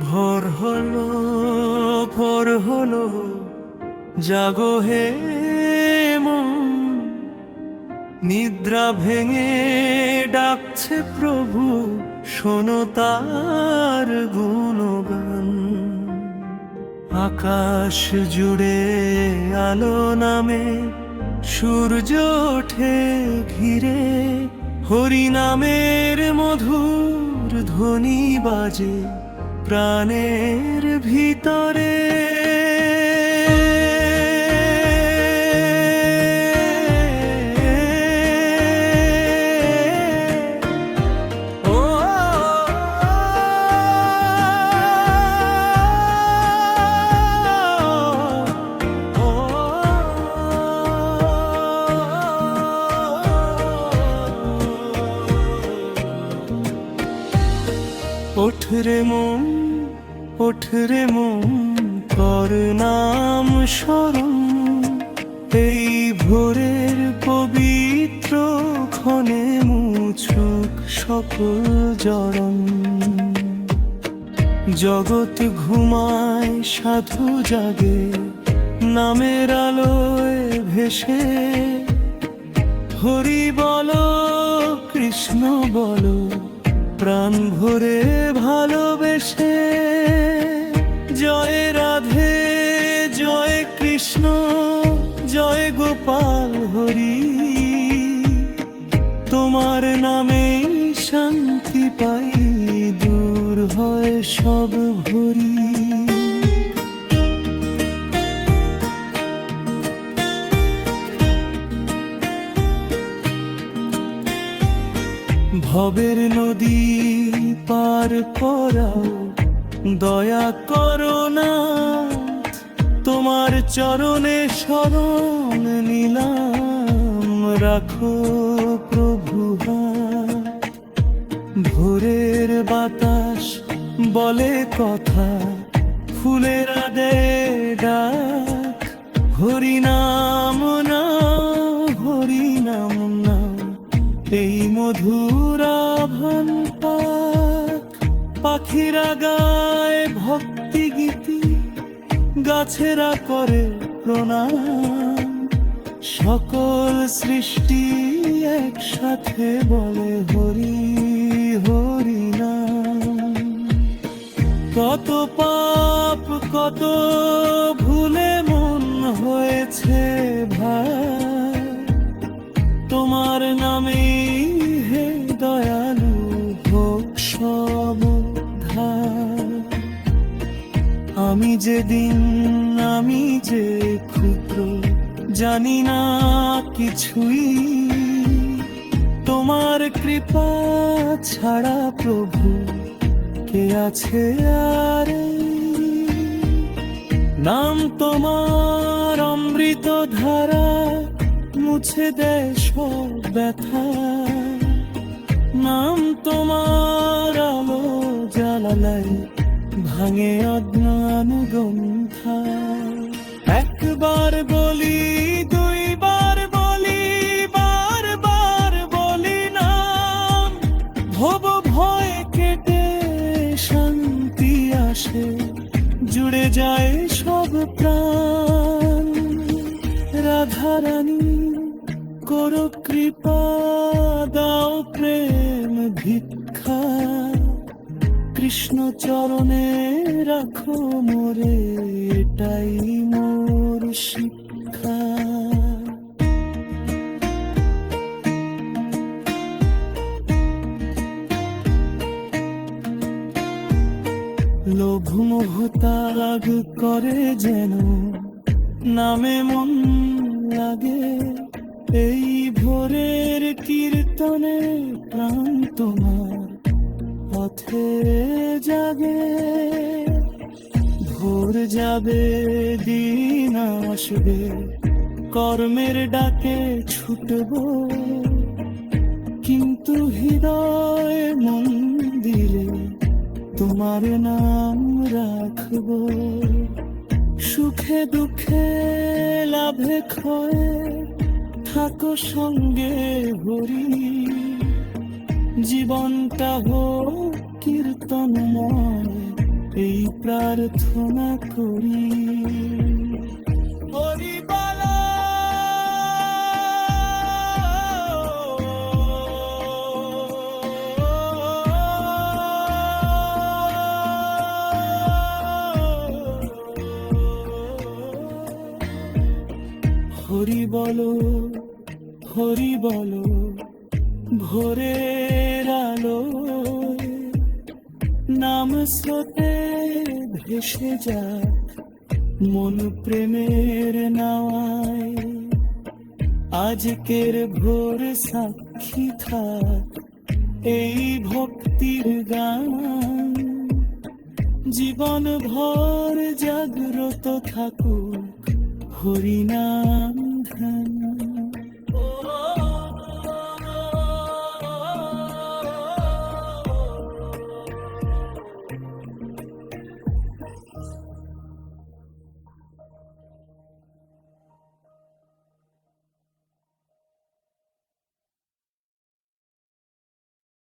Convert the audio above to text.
ভোর হলো, ভোর হলো, জাগো হে মন, নিদ্রা ভেঙে ডাকছে প্রভু, শোনো তার গুণগান। আকাশ জুড়ে আলো নামে, সূর্য ওঠে ঘিরে, হরি নামের মধুর ধ্বনি বাজে প্রাণের ভিতরে। ওঠ রে মন, ওঠ রে মন, কর নাম স্মরণ, এই ভোরের পবিত্র ক্ষণে মুছুক সকল জড়ন। জগৎ ঘুমায়, সাধু জাগে, নামের আলোয় ভেসে, হরি বলো, কৃষ্ণ বলো, প্রাণ ভরে ভালোবেসে। জয় রাধে, জয় কৃষ্ণ, জয় গোপাল হরি, তোমার নামে শান্তি পাই, দূর হয় সব ভরি। ভবের নদী পার করাও, দয়া করো না, তোমার চরণে শরণ নিলাম, রাখো প্রভু হাত। ভোরের বাতাস বলে কথা, ফুলেরা দেয় ডাক, হরি নাম নাও, হরি নাম নাও, এই মধুর আভান পাক। পাখিরা গায় ভক্তি গীতি, গাছেরা করে প্রণাম, সকল সৃষ্টি একসাথে বলে হরি হরি নাম। কত পাপ কত ভুলে মন হয়েছে ভাই, তোমার নামে হে দয়ালু হোক সব উদ্ধার। আমি যেদিন, আমি যে ক্ষুদ্র, জানি না কিছুই, তোমার কৃপা ছাড়া প্রভু কে আছে আর। নাম তোমার অমৃত ধারা, মুছে দেয় সব ব্যথা, নাম তোমার আলো জ্বালায়, ভাঙে অজ্ঞান গন্থা। একবার বলি, দুইবার বলি, বারবার বলি নাম, ভব ভয় কেটে শান্তি আসে, জুড়ে যায় সব প্রাণ। রাধারানী করো কৃপা, দাও প্রেম ভিক্ষা, কৃষ্ণ চরণে রাখো মোরে, এটাই মোর শিক্ষা। লোভ মোহ ত্যাগ করে যেন, নামে মন লাগে, এই ভোরের কীর্তনে প্রাণ তোমার পথে জাগে। ভোর যাবে, দিন আসবে, কর্মের ডাকে ছুটব, কিন্তু হৃদয় মন্দিরে তোমার নাম রাখব। সুখে দুঃখে লাভে ক্ষয়ে থাকো সঙ্গে হরি, জীবনটা হোক কীর্তনময়, এই প্রার্থনা করি। হরি বলো, হরি বলো, হরি বলো, ভোরের আলো নাম স্রোতে ভেসে যাক মন প্রেমের নাওয়ায়। আজকের ভোর সাক্ষী থাক এই ভক্তির গান, জীবন ভর জাগ্রত থাকুক হরিনাম ধ্যান।